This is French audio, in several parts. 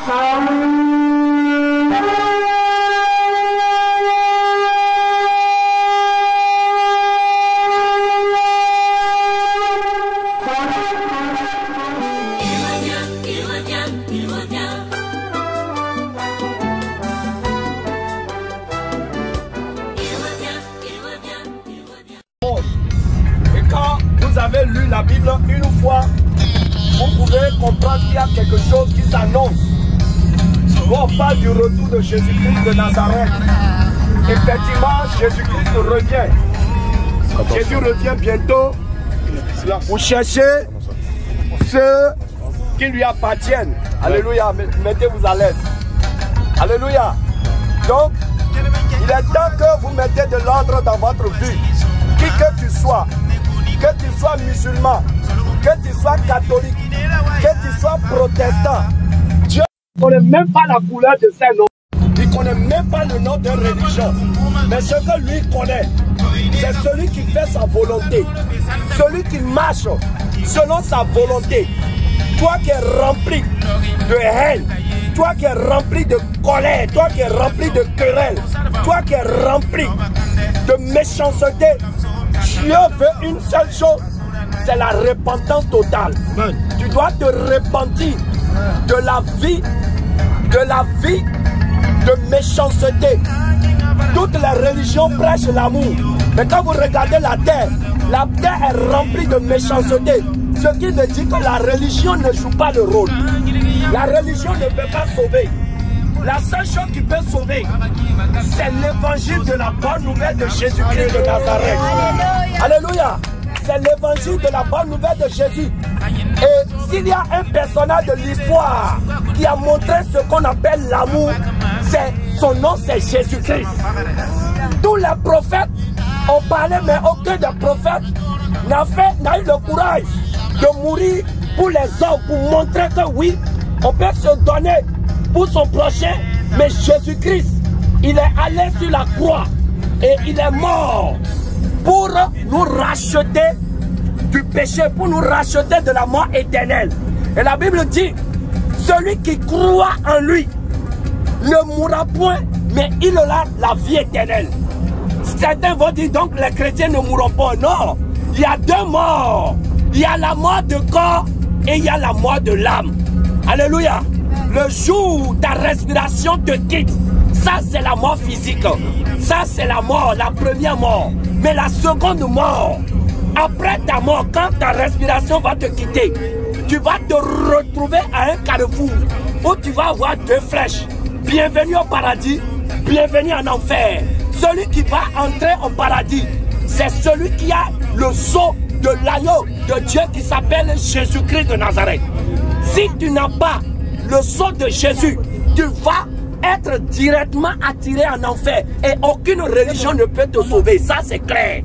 Vous avez lu la Bible une fois, vous pouvez comprendre qu'il y a quelque chose qui s'annonce. On parle du retour de Jésus-Christ de Nazareth. Effectivement, Jésus-Christ revient. Jésus revient bientôt pour chercher ceux qui lui appartiennent. Alléluia, mettez-vous à l'aise. Alléluia. Donc, il est temps que vous mettez de l'ordre dans votre vie. Qui que tu sois musulman, que tu sois catholique, que tu sois protestant, Dieu ne connaît même pas la couleur de ses noms. Il ne connaît même pas le nom de religion. Mais ce que lui connaît, c'est celui qui fait sa volonté. Celui qui marche selon sa volonté. Toi qui es rempli de haine, toi qui es rempli de colère, toi qui es rempli de querelle, toi qui es rempli de méchanceté, Dieu veut une seule chose, c'est la repentance totale. Tu dois te repentir de la vie de méchanceté. Toutes les religions prêchent l'amour. Mais quand vous regardez la terre est remplie de méchanceté. Ce qui veut dire que la religion ne joue pas le rôle. La religion ne peut pas sauver. La seule chose qui peut sauver, c'est l'évangile de la bonne nouvelle de Jésus-Christ de Nazareth. Alléluia. C'est l'évangile de la bonne nouvelle de Jésus. Et s'il y a un personnage de l'histoire qui a montré ce qu'on appelle l'amour, son nom c'est Jésus-Christ. Tous les prophètes ont parlé, mais aucun des prophètes n'a eu le courage de mourir pour les hommes, pour montrer que oui, on peut se donner pour son prochain. Mais Jésus-Christ, il est allé sur la croix et il est mort pour nous racheter du péché, pour nous racheter de la mort éternelle. Et la Bible dit, celui qui croit en lui ne mourra point, mais il aura la vie éternelle. Certains vont dire donc les chrétiens ne mourront pas. Non, il y a deux morts. Il y a la mort de corps et il y a la mort de l'âme. Alléluia. Le jour où ta respiration te quitte, ça c'est la mort physique. Ça c'est la mort, la première mort. Mais la seconde mort, après ta mort, quand ta respiration va te quitter, tu vas te retrouver à un carrefour où tu vas avoir deux flèches. Bienvenue au paradis, bienvenue en enfer. Celui qui va entrer au paradis, c'est celui qui a le sceau de l'agneau de Dieu qui s'appelle Jésus-Christ de Nazareth. Si tu n'as pas le sceau de Jésus, tu vas être directement attiré en enfer. Et aucune religion ne peut te sauver. Ça, c'est clair.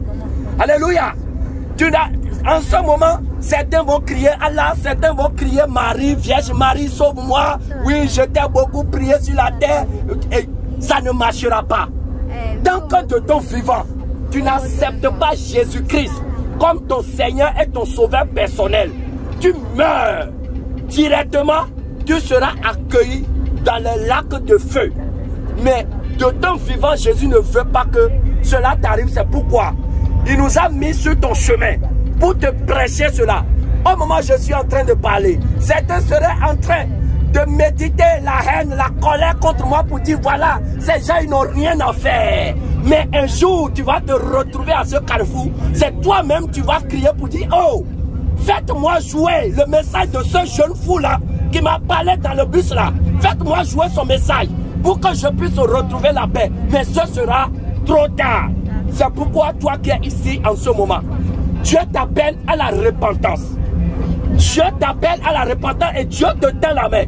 Alléluia. En ce moment, certains vont crier Allah, certains vont crier Marie, Vierge Marie, sauve-moi. Oui, je t'ai beaucoup prié sur la terre. Et ça ne marchera pas. Tant que de ton vivant, tu n'acceptes pas Jésus-Christ comme ton Seigneur et ton Sauveur personnel, tu meurs. Directement, tu seras accueilli dans le lac de feu. Mais de ton vivant, Jésus ne veut pas que cela t'arrive. C'est pourquoi il nous a mis sur ton chemin pour te prêcher cela. Au moment où je suis en train de parler, certains seraient en train de méditer la haine, la colère contre moi pour dire voilà, ces gens ils n'ont rien à faire. Mais un jour, tu vas te retrouver à ce carrefour. C'est toi-même tu vas crier pour dire oh, faites-moi jouer le message de ce jeune fou là qui m'a parlé dans le bus là. Faites-moi jouer son message pour que je puisse retrouver la paix. Mais ce sera trop tard. C'est pourquoi toi qui es ici en ce moment, Dieu t'appelle à la repentance. Dieu t'appelle à la repentance et Dieu te tend la main.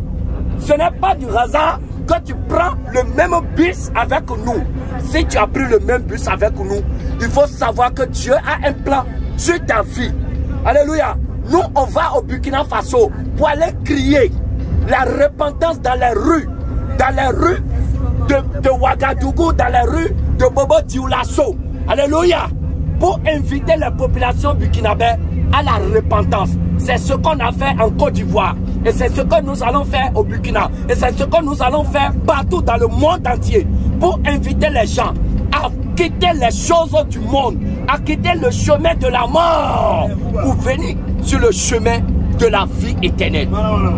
Ce n'est pas du hasard que tu prends le même bus avec nous. Si tu as pris le même bus avec nous, il faut savoir que Dieu a un plan sur ta vie. Alléluia. Nous, on va au Burkina Faso pour aller crier la repentance dans les rues de Ouagadougou, dans les rues de Bobo Dioulasso. Alléluia. Pour inviter la population burkinabé à la repentance. C'est ce qu'on a fait en Côte d'Ivoire. Et c'est ce que nous allons faire au Burkina. Et c'est ce que nous allons faire partout dans le monde entier. Pour inviter les gens à quitter les choses du monde, à quitter le chemin de la mort, pour venir sur le chemin de la vie éternelle.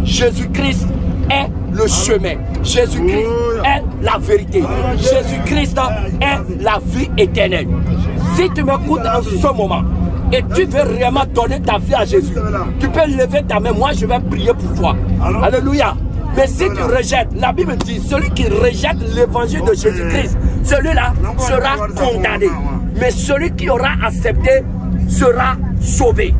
Jésus-Christ est le chemin. Jésus-Christ est la vérité. Jésus-Christ est la vie éternelle. Si tu m'écoutes en ce moment et tu veux réellement donner ta vie à Jésus, tu peux lever ta main. Moi, je vais prier pour toi. Alléluia. Mais si tu rejettes, la Bible dit, celui qui rejette l'évangile de Jésus-Christ, celui-là sera condamné. Mais celui qui aura accepté sera sauvé.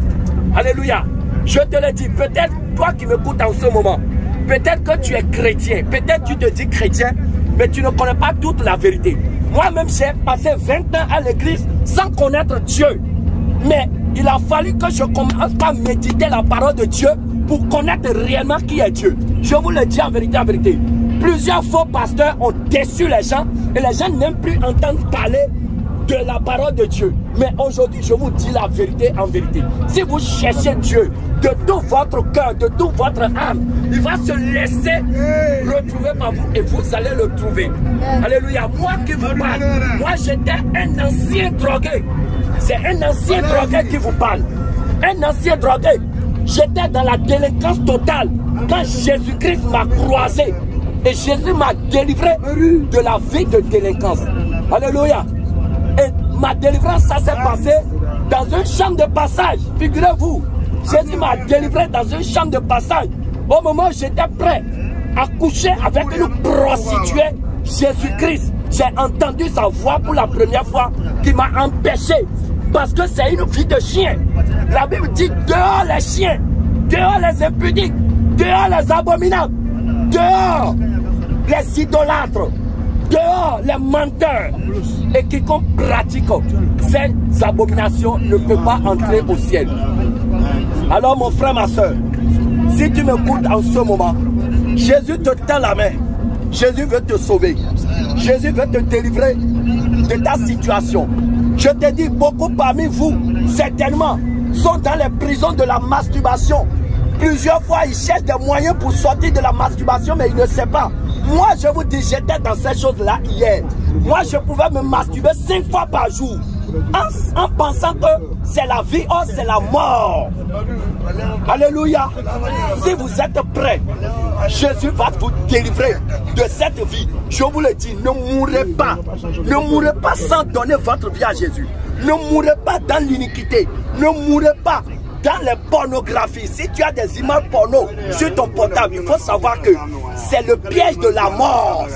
Alléluia. Je te le dis, peut-être toi qui m'écoutes en ce moment, peut-être que tu es chrétien, peut-être tu te dis chrétien, mais tu ne connais pas toute la vérité. Moi-même, j'ai passé 20 ans à l'église sans connaître Dieu. Mais il a fallu que je commence par méditer la parole de Dieu pour connaître réellement qui est Dieu. Je vous le dis en vérité, en vérité. Plusieurs faux pasteurs ont déçu les gens et les gens n'aiment plus entendre parler de la parole de Dieu. Mais aujourd'hui, je vous dis la vérité en vérité. Si vous cherchez Dieu de tout votre cœur, de toute votre âme, il va se laisser retrouver par vous et vous allez le trouver. Alléluia. Moi qui vous parle, moi j'étais un ancien drogué. C'est un ancien drogué qui vous parle. Un ancien drogué. J'étais dans la délinquance totale quand Jésus-Christ m'a croisé. Et Jésus m'a délivré de la vie de délinquance. Alléluia. Et ma délivrance, ça s'est passé dans une chambre de passage. Figurez-vous, Jésus m'a délivré dans une chambre de passage. Au moment où j'étais prêt à coucher avec une prostituée, Jésus-Christ, j'ai entendu sa voix pour la première fois qui m'a empêché. Parce que c'est une vie de chien. La Bible dit dehors les chiens, dehors les impudiques, dehors les abominables, dehors les idolâtres, dehors les menteurs. Et quiconque pratique ces abominations ne peut pas entrer au ciel. Alors mon frère, ma soeur, si tu m'écoutes en ce moment, Jésus te tend la main. Jésus veut te sauver. Jésus veut te délivrer de ta situation. Je te dis, beaucoup parmi vous, certainement, sont dans les prisons de la masturbation. Plusieurs fois, ils cherchent des moyens pour sortir de la masturbation, mais ils ne savent pas. Moi, je vous dis, j'étais dans ces choses-là hier. Moi, je pouvais me masturber 5 fois par jour. En pensant que c'est la vie, oh, c'est la mort. Alléluia. Si vous êtes prêts, Jésus va vous délivrer de cette vie. Je vous le dis, ne mourrez pas. Ne mourrez pas sans donner votre vie à Jésus. Ne mourrez pas dans l'iniquité. Ne mourrez pas dans les pornographies. Si tu as des images porno sur ton portable, il faut savoir que c'est le piège de la mort.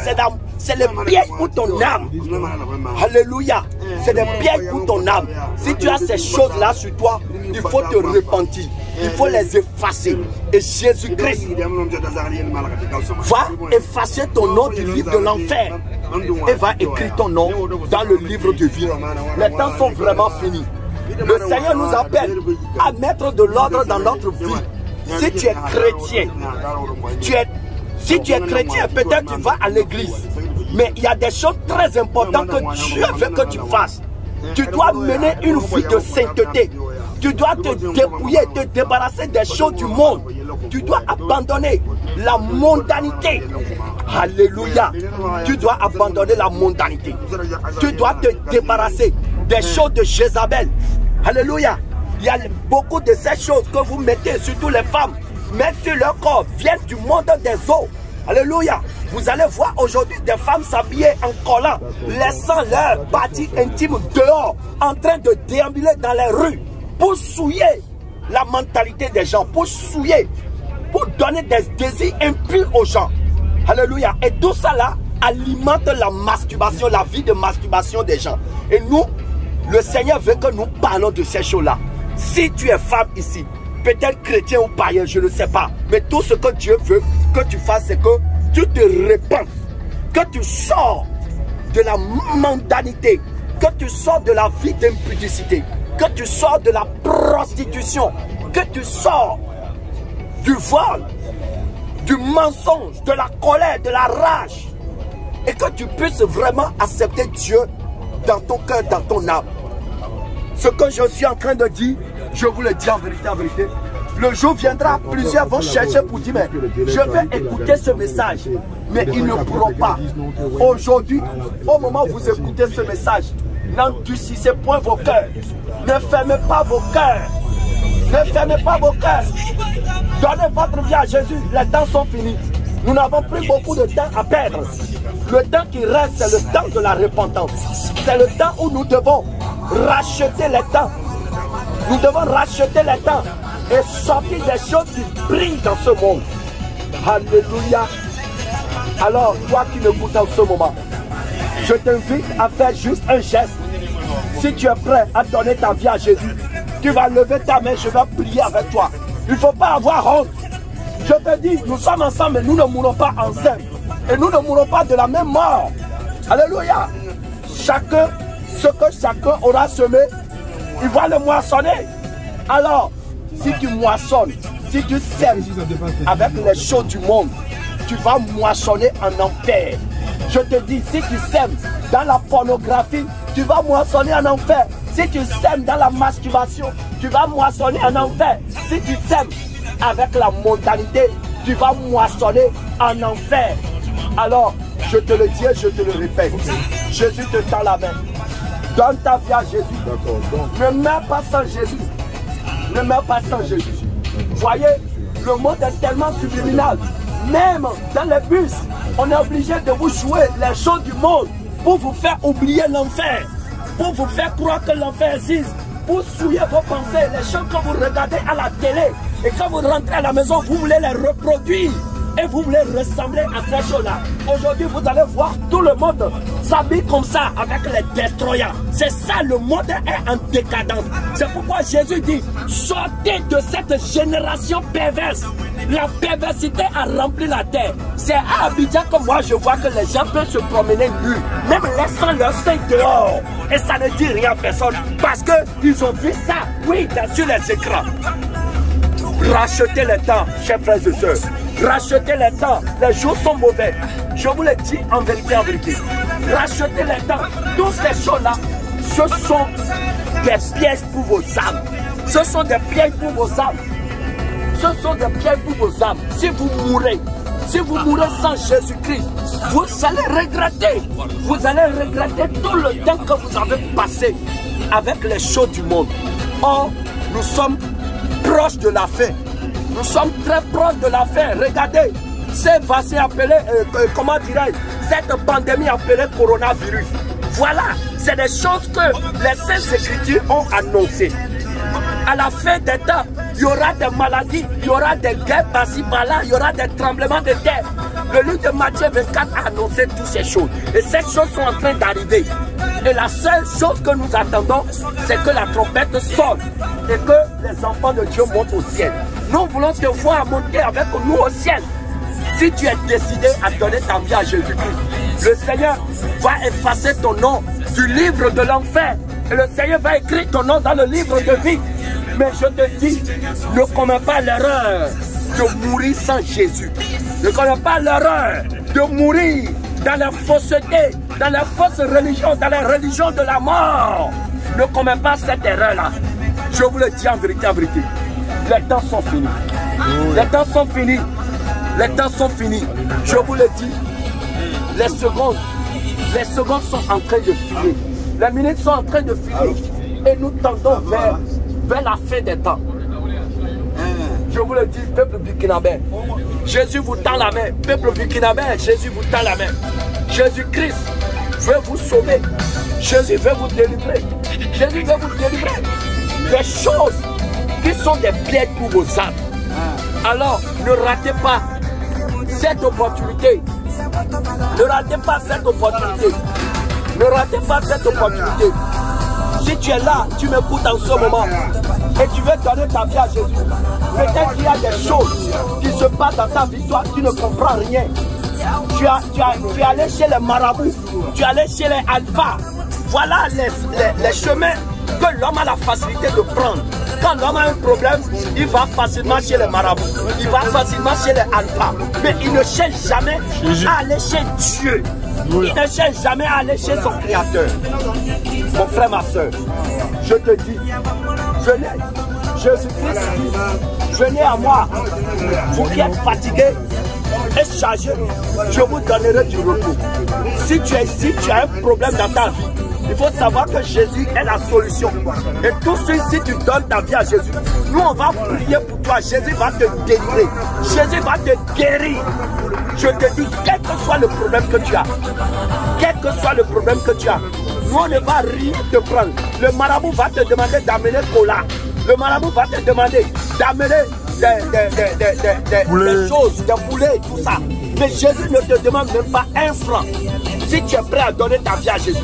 C'est le piège pour ton âme. Alléluia. C'est le piège pour ton âme. Si tu as ces choses-là sur toi, il faut te repentir. Il faut les effacer. Et Jésus-Christ va effacer ton nom du livre de l'enfer et va écrire ton nom dans le livre de vie. Les temps sont vraiment finis. Le Seigneur nous appelle à mettre de l'ordre dans notre vie. Si tu es chrétien, si tu es chrétien, peut-être tu vas à l'église. Mais il y a des choses très importantes que Dieu veut que tu fasses. Tu dois mener une vie de sainteté. Tu dois te dépouiller, te débarrasser des choses du monde. Tu dois abandonner la mondanité. Alléluia. Tu dois abandonner la mondanité. Tu dois te débarrasser des choses de Jézabel. Alléluia. Il y a beaucoup de ces choses que vous mettez, surtout les femmes, mettent sur leur corps, viennent du monde des eaux. Alléluia. Vous allez voir aujourd'hui des femmes s'habiller en collant, laissant leur partie intime dehors, en train de déambuler dans les rues pour souiller la mentalité des gens, pour souiller, pour donner des désirs impurs aux gens. Alléluia. Et tout ça là alimente la masturbation, la vie de masturbation des gens. Et nous, le Seigneur veut que nous parlons de ces choses-là. Si tu es femme ici, peut-être chrétien ou païen, je ne sais pas. Mais tout ce que Dieu veut que tu fasses, c'est que tu te répands, que tu sors de la mondanité, que tu sors de la vie d'impudicité, que tu sors de la prostitution, que tu sors du vol, du mensonge, de la colère, de la rage, et que tu puisses vraiment accepter Dieu dans ton cœur, dans ton âme. Ce que je suis en train de dire, je vous le dis en vérité, Le jour viendra, plusieurs vont chercher pour dire, mais je vais écouter ce message. Mais ils ne pourront pas. Aujourd'hui, au moment où vous écoutez ce message, n'endurcissez point vos cœurs. Ne fermez pas vos cœurs. Ne fermez pas vos cœurs. Donnez votre vie à Jésus. Les temps sont finis. Nous n'avons plus beaucoup de temps à perdre. Le temps qui reste, c'est le temps de la repentance. C'est le temps où nous devons racheter les temps. Nous devons racheter les temps et sortir des choses qui brillent dans ce monde. Alléluia. Alors, toi qui m'écoutes en ce moment, je t'invite à faire juste un geste. Si tu es prêt à donner ta vie à Jésus, tu vas lever ta main, je vais prier avec toi. Il ne faut pas avoir honte. Je te dis, nous sommes ensemble, mais nous ne mourrons pas ensemble. Et nous ne mourrons pas de la même mort. Alléluia. Chacun, ce que chacun aura semé, il va le moissonner. Alors, si tu moissonnes, si tu sèmes avec les choses du monde, tu vas moissonner en enfer. Je te dis, si tu sèmes dans la pornographie, tu vas moissonner en enfer. Si tu sèmes dans la masturbation, tu vas moissonner en enfer. Si tu sèmes avec la mondanité, tu vas moissonner en enfer. Alors, je te le dis et je te le répète. Jésus te tend la main. Donne ta vie à Jésus. Ne meurs pas sans Jésus. Ne meurs pas sans Jésus. Voyez, le monde est tellement subliminal. Même dans les bus, on est obligé de vous jouer les choses du monde pour vous faire oublier l'enfer. Pour vous faire croire que l'enfer existe. Pour souiller vos pensées. Les choses que vous regardez à la télé. Et quand vous rentrez à la maison, vous voulez les reproduire. Et vous voulez ressembler à ces choses-là. Aujourd'hui, vous allez voir tout le monde s'habille comme ça avec les destroyers. C'est ça, le monde est en décadence. C'est pourquoi Jésus dit, sortez de cette génération perverse. La perversité a rempli la terre. C'est à Abidjan que moi je vois que les gens peuvent se promener nus, même laissant leur sein dehors. Et ça ne dit rien à personne parce qu'ils ont vu ça, oui, sur les écrans. Rachetez le temps, chers frères et sœurs. Rachetez le temps. Les jours sont mauvais. Je vous le dis en vérité, en vérité. Rachetez le temps. Toutes ces choses-là, ce sont des pièges pour vos âmes. Ce sont des pièges pour vos âmes. Ce sont des pièges pour vos âmes. Si vous mourrez sans Jésus-Christ, vous allez regretter. Vous allez regretter tout le temps que vous avez passé avec les choses du monde. Or, nous sommes proches de la fin. Nous sommes très proches de la fin. Regardez, c'est vaccin appelé, comment dirais-je, cette pandémie appelée coronavirus. Voilà, c'est des choses que les Saintes Écritures ont annoncées. À la fin des temps, il y aura des maladies, il y aura des guerres par-ci par-là, il y aura des tremblements de terre. Le livre de Matthieu 24 a annoncé toutes ces choses. Et ces choses sont en train d'arriver. Et la seule chose que nous attendons, c'est que la trompette sonne et que les enfants de Dieu montent au ciel. Nous voulons te voir monter avec nous au ciel. Si tu es décidé à donner ta vie à Jésus-Christ, le Seigneur va effacer ton nom du livre de l'enfer. Et le Seigneur va écrire ton nom dans le livre de vie. Mais je te dis, ne commets pas l'erreur de mourir sans Jésus. Ne commets pas l'erreur de mourir dans la fausseté, dans la fausse religion, dans la religion de la mort. Ne commets pas cette erreur-là. Je vous le dis en vérité, en vérité. Les temps sont finis. Les temps sont finis. Les temps sont finis. Je vous le dis. Les secondes sont en train de filer. Les minutes sont en train de filer. Et nous tendons vers la fin des temps. Je vous le dis, peuple burkinabé. Jésus vous tend la main. Peuple burkinabé, Jésus vous tend la main. Jésus-Christ veut vous sauver. Jésus veut vous délivrer. Jésus veut vous délivrer des choses qui sont des pièges pour vos âmes. Alors, ne ratez pas cette opportunité. Ne ratez pas cette opportunité. Ne ratez pas cette opportunité. Si tu es là, tu m'écoutes en ce moment et tu veux donner ta vie à Jésus, peut-être qu'il y a des choses qui se passent dans ta vie, toi tu ne comprends rien. Tu es allé chez les marabouts, tu es allé chez les alphas. Voilà les chemins que l'homme a la facilité de prendre. Quand l'homme a un problème, il va facilement chez les marabouts, il va facilement chez les alphas. Mais il ne cherche jamais à aller chez Dieu. Il ne cherche jamais à aller chez son Créateur. Mon frère, ma soeur, je te dis, venez, Jésus-Christ dit, venez à moi, vous qui êtes fatigués et chargés, je vous donnerai du repos. Si tu es ici, tu as un problème dans ta vie, il faut savoir que Jésus est la solution. Et tout ceci, si tu donnes ta vie à Jésus, nous on va prier pour toi. Jésus va te délivrer. Jésus va te guérir. Je te dis, quel que soit le problème que tu as, quel que soit le problème que tu as, nous on ne va rien te prendre. Le marabout va te demander d'amener cola. Le marabout va te demander d'amener des choses, des poulets et tout ça. Mais Jésus ne te demande même pas un franc. Si tu es prêt à donner ta vie à Jésus,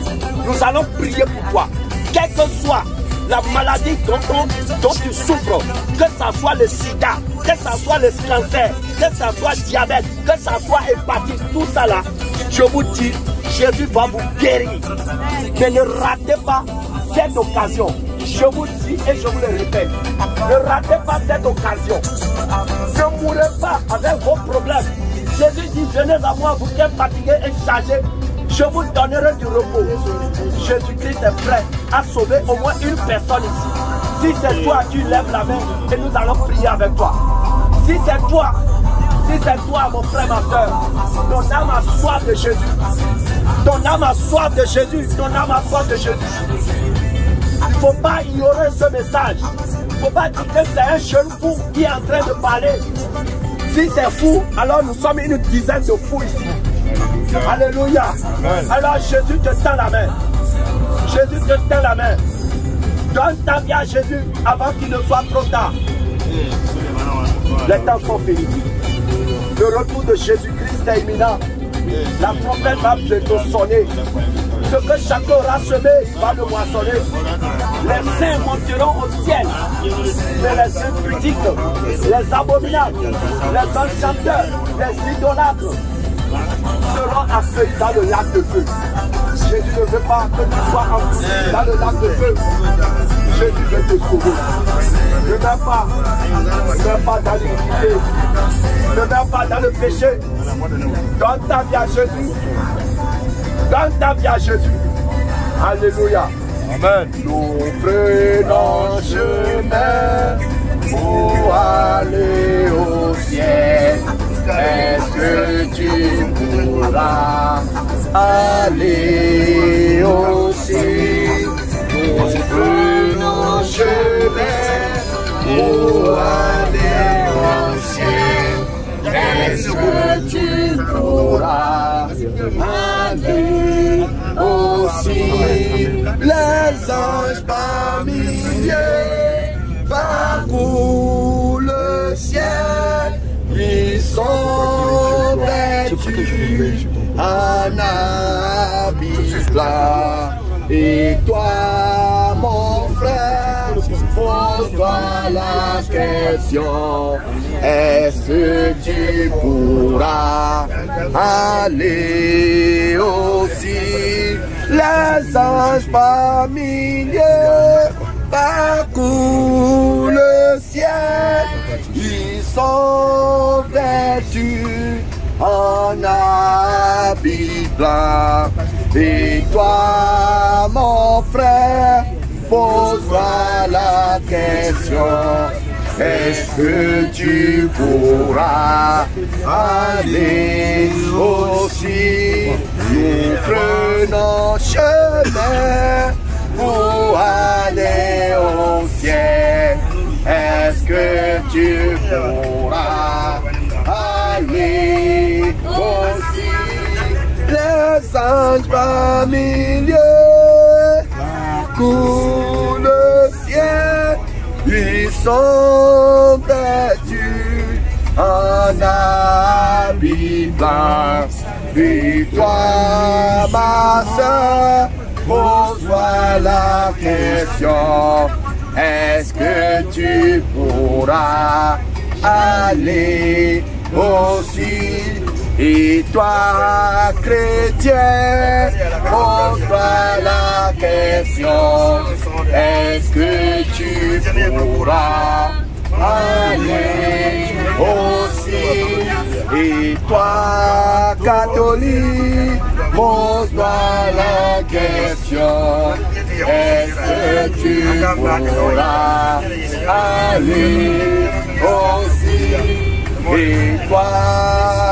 nous allons prier pour toi. Quelle que soit la maladie dont tu souffres, que ce soit le sida, que ce soit le cancer, que ce soit diabète, que ce soit hépatite, tout ça là, je vous dis, Jésus va vous guérir. Mais ne ratez pas cette occasion. Je vous dis et je vous le répète, ne ratez pas cette occasion. Ne mourrez pas avec vos problèmes. Jésus dit, venez à moi, vous qui êtes fatigués et chargés, je vous donnerai du repos. Jésus-Christ est prêt à sauver au moins une personne ici. Si c'est toi, tu lèves la main et nous allons prier avec toi. Si c'est toi, mon frère, ma soeur, ton âme a soif de Jésus. Ton âme a soif de Jésus. Ton âme a soif de Jésus. Il ne faut pas ignorer ce message. Il ne faut pas dire que c'est un jeune fou qui est en train de parler. Si c'est fou, alors nous sommes une dizaine de fous ici. Alléluia. Amen. Alors Jésus te tend la main. Jésus te tend la main. Donne ta vie à Jésus avant qu'il ne soit trop tard. Les temps sont finis. Le retour de Jésus-Christ est imminent. La trompette va bientôt sonner. Ce que chacun aura semé, il va le moissonner. Les saints monteront au ciel. Mais les impudiques, les abominables, les enchanteurs, les idolâtres seront accueillis dans le lac de feu. Jésus ne veut pas que tu sois enfoui dans le lac de feu. Jésus veut te sauver. Ne mets pas dans l'iniquité. Ne mets pas dans le péché. Donne ta vie à Jésus. Donne ta vie à Jésus. Alléluia. Amen. Nous prenons chemin pour aller au ciel. Est-ce que tu pourras aller au ciel? Nous prenons chemin pour aller au ciel. Est-ce que tu pourras aller au ciel? Les anges par milliers parcourent le ciel. Ils sont vêtus en habit blanc. Et toi, mon frère, pose-toi la question. Est-ce que tu pourras aller aussi? Les anges par milliers parcourent le ciel. Ils sont vêtus en habit blanc. Et toi, mon frère, pose-toi la question. Est-ce que tu pourras aller aussi? Nous prenons chemin pour aller au ciel. Est-ce que tu pourras aller aussi? Les anges par milliers coulent le ciel. Ils sont vêtus en habit blanc. Et toi, ma soeur, pose-toi la question. Est-ce que tu pourras aller aussi? Et toi, chrétien, pose-toi la question. Est-ce que tu pourras aller aussi? Et toi, catholique, pose-toi la question. est-ce que tu pourras aller aussi? Et toi,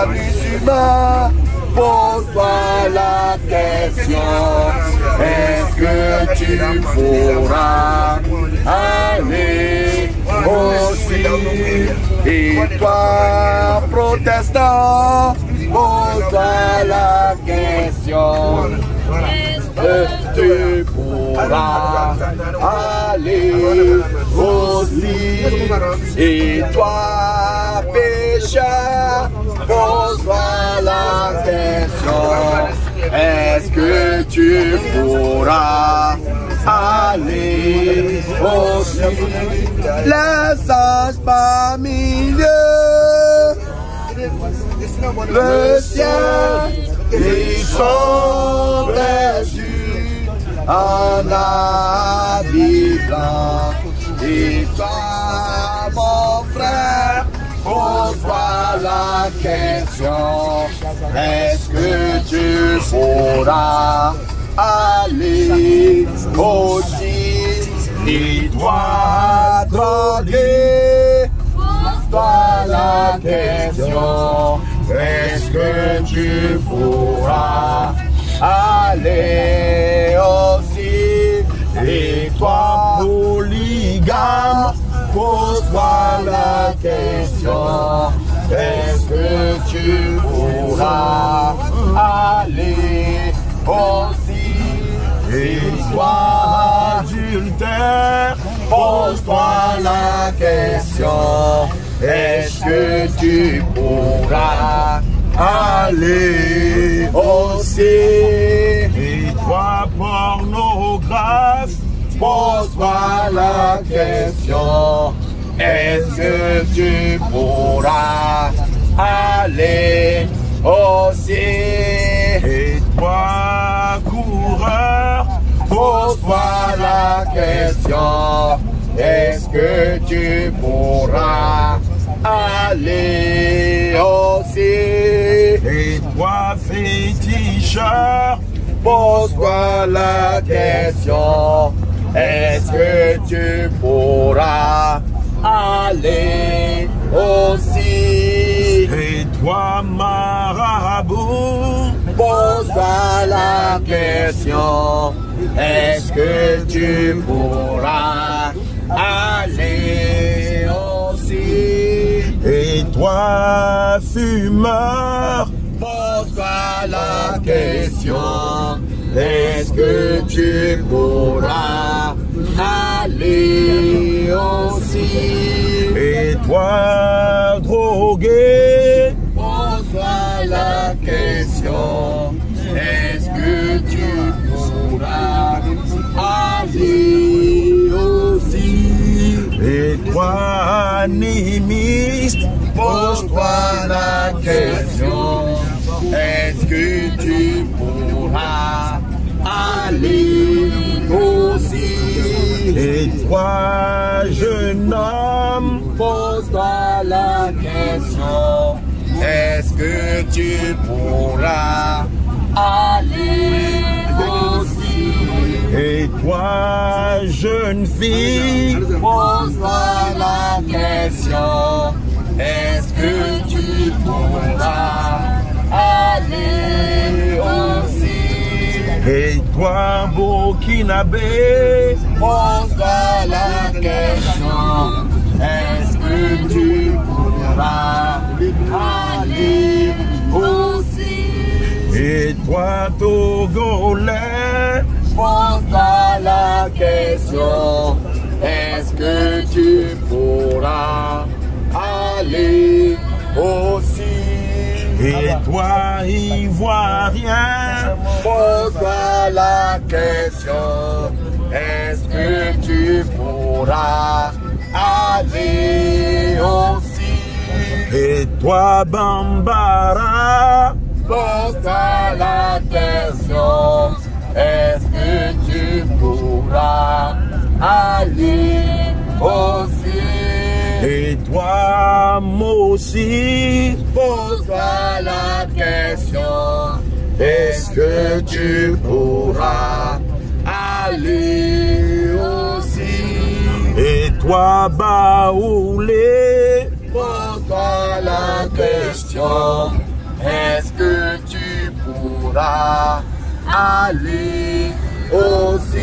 musulman, pose-toi la question, est-ce que tu pourras aller aussi? Et toi, protestant, pose-toi la question, est-ce que tu pourras aller aussi? Et toi, pécheur, pose-toi la question, est-ce que tu pourras aller aussi? Les anges parmi eux, le ciel, ils sont vêtus en habit blanc. Et toi, mon frère, pose-toi la question, est-ce que tu pourras aller aussi? Et toi, drogué, pose-toi la question, est-ce que tu pourras aller aussi? Et toi, polygame, pose-toi la question, est-ce que tu pourras aller aussi? Et toi, adultère, pose-toi la question, est-ce que tu pourras aller aussi? Et toi, pornographe, pose-toi la question, est-ce que tu pourras aller aussi? Et toi, coureur, pose-toi la question, est-ce que tu pourras aller aussi? Et toi, féticheur, pose-toi la question, est-ce que tu pourras aller aussi? Et toi, marabout, pose-toi la question, est-ce que tu pourras aller aussi? Et toi, fumeur, pose-toi la question, est-ce que tu pourras aller aussi? Et toi, drogué, pose-toi la question, est-ce que tu pourras aller aussi? Et toi, animiste, pose-toi la question, est-ce que tu pourras aller aussi? Et toi, jeune homme, pose-toi la question, est-ce que tu pourras aller aussi? Et toi, jeune fille, pose-toi la question, est-ce que tu pourras aller aussi? Et toi, burkinabé, pose-toi la question, est-ce que tu pourras aller aussi? Et toi, togolais, pose-toi la question, est-ce que tu pourras aller aussi? Et toi, ivoirien, pose-toi la question, est-ce que tu pourras aller aussi? Et toi, Bambara, pose-toi la question, est-ce que tu pourras aller aussi? Et toi, moi aussi, pose-toi la question, est-ce que tu pourras aller? aller aussi. Et toi, Baoulé, pose-toi la question, est-ce que tu pourras aller aussi?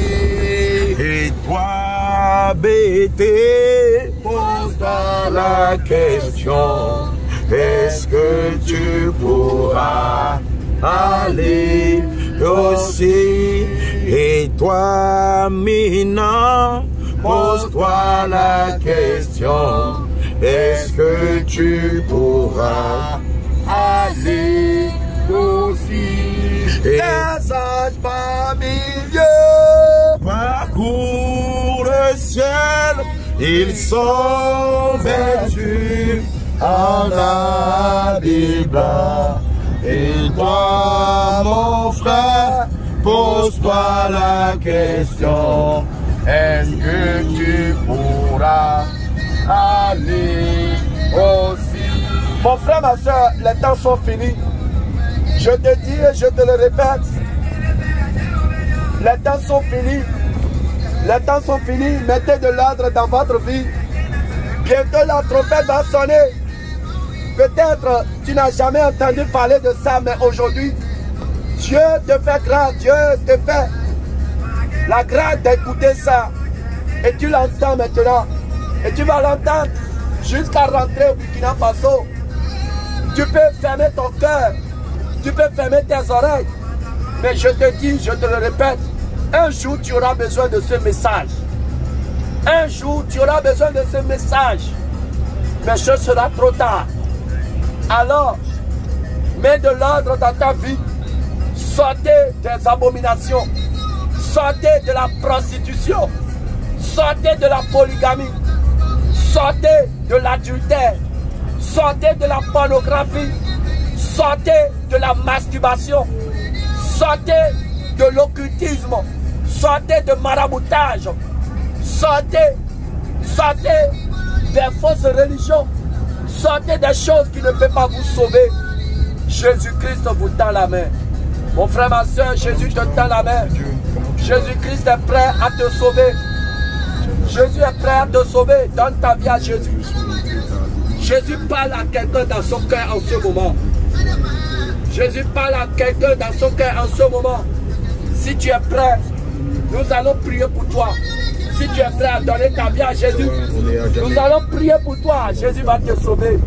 Et toi, Bété, pose-toi la question, est-ce que tu pourras aller aussi? Et toi, Mina, pose-toi la question, est-ce que tu pourras aller aussi? Les sages parmi Dieu parcours le ciel, ils sont vêtus en habit blanc. Et toi, mon frère, pose-toi la question, est-ce que tu pourras aller aussi? Mon frère, ma soeur, les temps sont finis. Je te dis et je te le répète. Les temps sont finis. Les temps sont finis. Mettez de l'ordre dans votre vie. Bientôt la trompette va sonner. Peut-être tu n'as jamais entendu parler de ça, mais aujourd'hui, Dieu te fait grâce. Dieu te fait la grâce d'écouter ça. Et tu l'entends maintenant. Et tu vas l'entendre jusqu'à rentrer au Burkina Faso. Tu peux fermer ton cœur. Tu peux fermer tes oreilles. Mais je te dis, je te le répète, un jour tu auras besoin de ce message. Un jour tu auras besoin de ce message. Mais ce sera trop tard. Alors, mets de l'ordre dans ta vie. Sortez des abominations. Sortez de la prostitution. Sortez de la polygamie. Sortez de l'adultère. Sortez de la pornographie. Sortez de la masturbation. Sortez de l'occultisme. Sortez de maraboutage. Sortez des fausses religions. Sortez des choses qui ne peuvent pas vous sauver. Jésus-Christ vous tend la main. Mon frère, ma soeur, Jésus te tend la main. Jésus-Christ est prêt à te sauver. Jésus est prêt à te sauver. Donne ta vie à Jésus. Jésus parle à quelqu'un dans son cœur en ce moment. Jésus parle à quelqu'un dans son cœur en ce moment. Si tu es prêt, nous allons prier pour toi. Si tu es prêt à donner ta vie à Jésus, nous allons prier pour toi. Jésus va te sauver.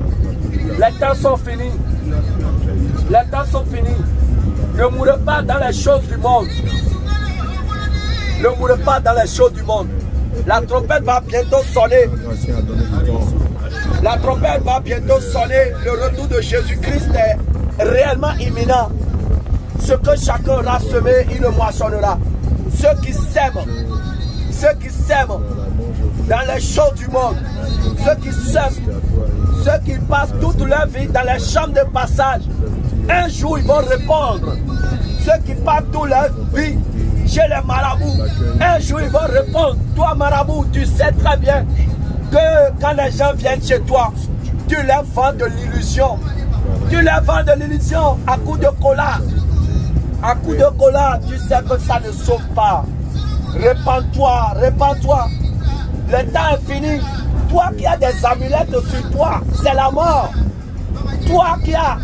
Les temps sont finis. Les temps sont finis. Ne mourrez pas dans les choses du monde. Ne mourrez pas dans les choses du monde. La trompette va bientôt sonner. La trompette va bientôt sonner. Le retour de Jésus-Christ est réellement imminent. Ce que chacun aura semé, il le moissonnera. Ceux qui sèment dans les choses du monde, ceux qui sèment, ceux qui passent toute leur vie dans les chambres de passage, un jour ils vont répondre. Ceux qui passent toute leur vie chez les marabouts, un jour ils vont répondre. Toi marabout, tu sais très bien que quand les gens viennent chez toi, tu leur vends de l'illusion. Tu leur vends de l'illusion à coup de cola. À coup de cola, tu sais que ça ne sauve pas. Répands-toi, répands-toi. Le temps est fini. Toi qui as des amulettes sur toi, c'est la mort. Toi qui as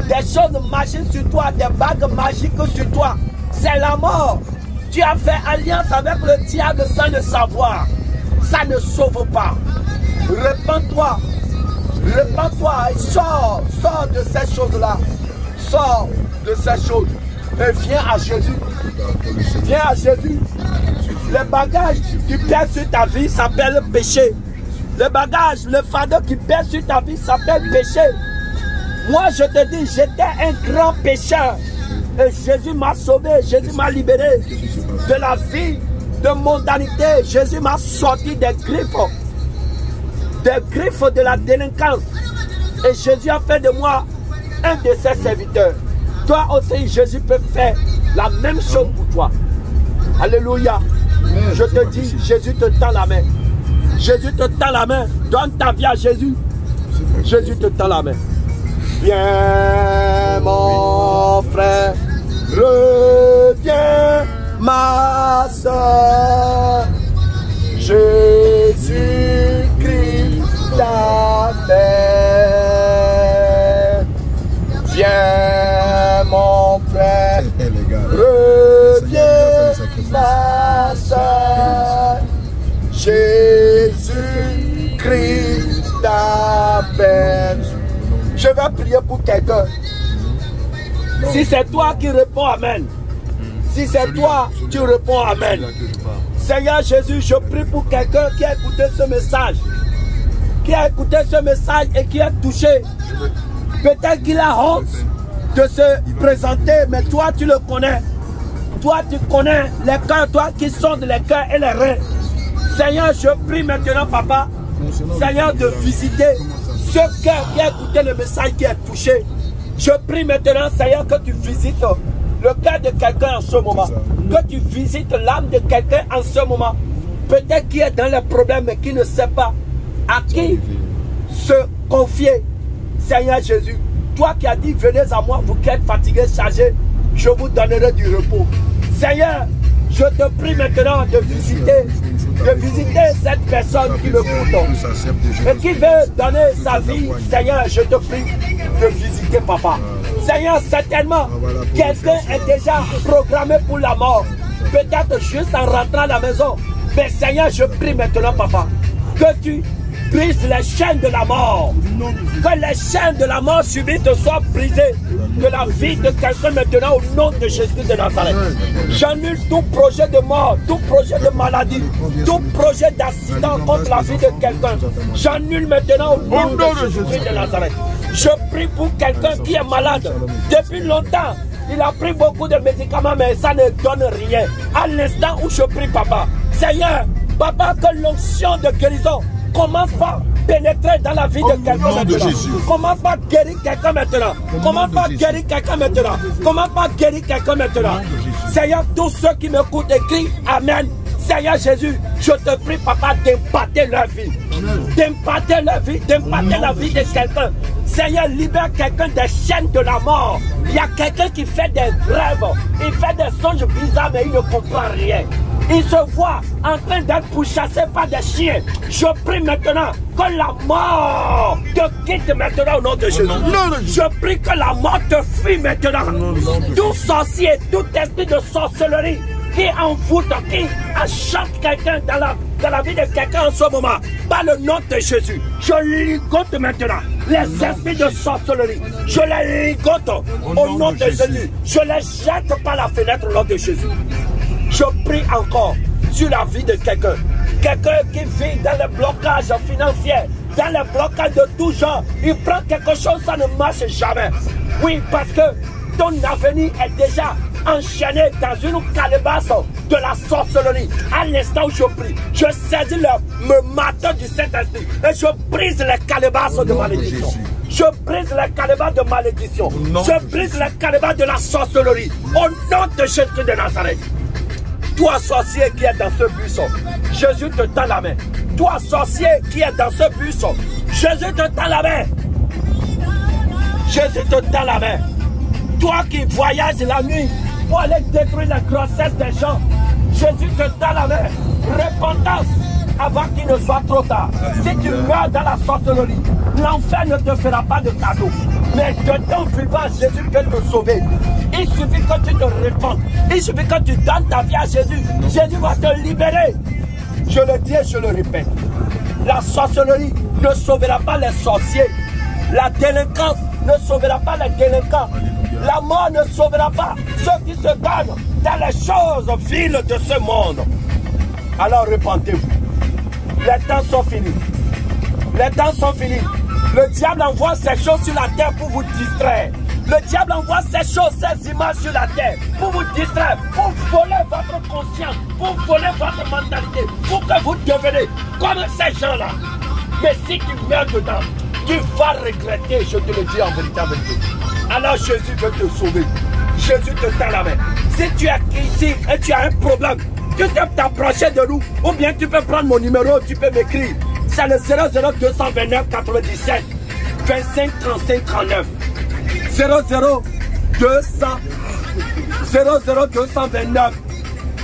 des choses magiques sur toi, des bagues magiques sur toi, c'est la mort. Tu as fait alliance avec le diable sans le savoir. Ça ne sauve pas. Répands-toi. Répands-toi et sors de ces choses-là. Sors de ces choses. Et viens à Jésus. Viens à Jésus. Le bagage qui pèse sur ta vie s'appelle péché. Le bagage, le fardeau qui pèse sur ta vie s'appelle péché. Moi, je te dis, j'étais un grand pécheur. Et Jésus m'a sauvé, Jésus m'a libéré de la vie de mondanité. Jésus m'a sorti des griffes de la délinquance. Et Jésus a fait de moi un de ses serviteurs. Toi aussi, Jésus peut faire la même chose pour toi. Alléluia. Je te dis, Jésus te tend la main. Jésus te tend la main. Donne ta vie à Jésus. Jésus te tend la main. Viens mon frère, reviens ma sœur. Jésus-Christ t'appelle. Viens mon frère, reviens ma sœur. Jésus-Christ t'appelle. Je vais prier pour quelqu'un. Si c'est toi qui réponds Amen. Si c'est toi, tu réponds Amen. Seigneur Jésus, je prie pour quelqu'un qui a écouté ce message. Qui a écouté ce message et qui est touché. Peut-être qu'il a honte de se présenter, mais toi tu le connais. Toi tu connais les cœurs, toi qui sondes les cœurs et les reins. Seigneur, je prie maintenant, Papa, Seigneur, de visiter ce cœur qui a écouté le message, qui est touché. Je prie maintenant, Seigneur, que tu visites le cœur de quelqu'un en ce moment. Que tu visites l'âme de quelqu'un en ce moment. Peut-être qui est dans les problèmes mais qui ne sait pas à qui se confier. Seigneur Jésus, toi qui as dit, venez à moi, vous qui êtes fatigués, chargés, je vous donnerai du repos. Seigneur, je te prie maintenant de visiter cette personne qui me coûte et qui veut donner sa vie. Seigneur, je te prie de visiter, Papa. Seigneur, certainement, quelqu'un est déjà programmé pour la mort. Peut-être juste en rentrant à la maison. Mais Seigneur, je prie maintenant, Papa, que tu brises les chaînes de la mort. Que les chaînes de la mort subite soient brisées de la vie de quelqu'un maintenant au nom de Jésus de Nazareth. J'annule tout projet de mort, tout projet de maladie, tout projet d'accident contre la vie de quelqu'un. J'annule maintenant au nom de Jésus de Nazareth. Je prie pour quelqu'un qui est malade. Depuis longtemps, il a pris beaucoup de médicaments, mais ça ne donne rien. À l'instant où je prie, Papa, Seigneur, Papa, que l'onction de guérison commence par pénétrer dans la vie de quelqu'un maintenant. Commence par guérir quelqu'un maintenant. Commence par guérir quelqu'un maintenant. Commence par guérir quelqu'un maintenant. Seigneur, tous ceux qui m'écoutent écrivent Amen. Seigneur Jésus, je te prie, Papa, d'impacter leur vie. D'impacter leur vie, d'impacter la vie de quelqu'un. Seigneur, libère quelqu'un des chaînes de la mort. Il y a quelqu'un qui fait des rêves. Il fait des songes bizarres, mais il ne comprend rien. Il se voit en train d'être pourchassé par des chiens. Je prie maintenant que la mort te quitte maintenant au nom de Jésus. Je prie que la mort te fuit maintenant. Tout sorcier, tout esprit de sorcellerie qui envoûte, qui achète quelqu'un dans la vie de quelqu'un en ce moment, par le nom de Jésus, je ligote maintenant les esprits de sorcellerie. Je les ligote au nom de Jésus. Je les jette par la fenêtre au nom de Jésus. Je prie encore sur la vie de quelqu'un. Quelqu'un qui vit dans les blocages financiers, dans les blocages de tout genre. Il prend quelque chose, ça ne marche jamais. Oui, parce que ton avenir est déjà enchaîné dans une calebasse de la sorcellerie. À l'instant où je prie, je saisis le marteau du Saint-Esprit et je brise les calebasses de malédiction. Je brise les calebasses de malédiction. Je brise les calebasses de la sorcellerie. Au nom de Jésus de Nazareth. Toi, sorcier qui est dans ce buisson, Jésus te tend la main. Toi, sorcier qui est dans ce buisson, Jésus te tend la main. Jésus te tend la main. Toi qui voyages la nuit pour aller détruire la grossesse des gens, Jésus te tend la main. Repentance avant qu'il ne soit trop tard. Si tu meurs dans la sorcellerie, l'enfer ne te fera pas de cadeau. Mais de ton vivant, Jésus peut te sauver. Il suffit que tu te répandes. Il suffit que tu donnes ta vie à Jésus. Jésus va te libérer. Je le dis et je le répète. La sorcellerie ne sauvera pas les sorciers. La délinquance ne sauvera pas les délinquants. La mort ne sauvera pas ceux qui se donnent dans les choses viles de ce monde. Alors repentez-vous. Les temps sont finis. Les temps sont finis. Le diable envoie ces choses sur la terre pour vous distraire. Le diable envoie ces choses, ces images sur la terre pour vous distraire, pour voler votre conscience, pour voler votre mentalité, pour que vous deveniez comme ces gens-là. Mais si tu meurs dedans, tu vas regretter, je te le dis en vérité. Alors Jésus veut te sauver. Jésus te tend la main. Si tu es ici et tu as un problème, tu peux t'approcher de nous, ou bien tu peux prendre mon numéro, tu peux m'écrire. C'est le 00229 97 25 35 39. 00229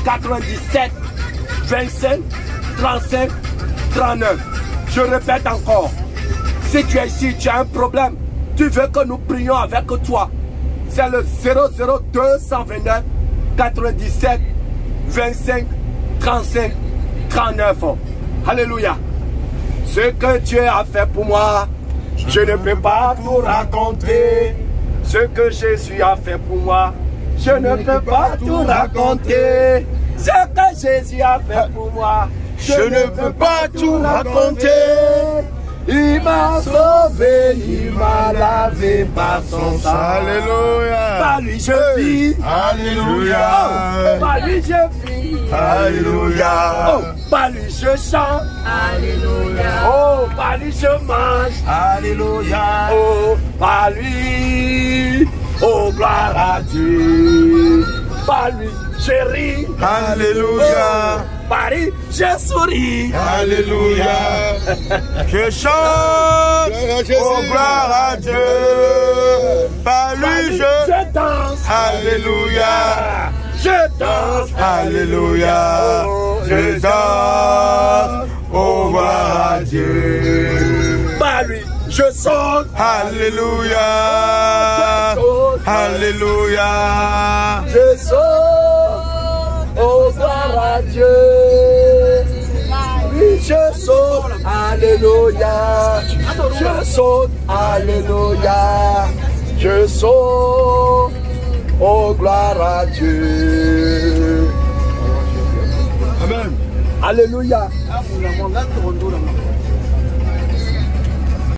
97 25 35 39. Je répète encore. Si tu es ici, tu as un problème, tu veux que nous prions avec toi, c'est le 00229 97 25 35 39. Alléluia. Ce que Dieu a fait pour moi, je ne peux pas tout raconter. Ce que Jésus a fait pour moi, je ne peux pas tout raconter. Ce que Jésus a fait pour moi, je ne peux pas tout raconter. Il m'a sauvé, il m'a lavé par son sang. Alléluia. Par lui je vis. Alléluia. Oh, par lui je vis. Alléluia. Oh, par lui je chante. Alléluia. Oh, par lui je mange. Alléluia. Oh, par lui. Oh, gloire à Dieu. Par lui je ris. Alléluia. Par lui je souris. Alléluia. Je chante. Oh, gloire à Dieu. Par lui je danse. Alléluia. Je danse. Alléluia. Je danse. Oh, gloire à Dieu. Par lui je saute. Alléluia. Alléluia. Je saute. Oh, gloire à Dieu. Oui, je saute. Alléluia. Je saute. Alléluia. Je saute. Oh, gloire à Dieu. Amen. Alléluia.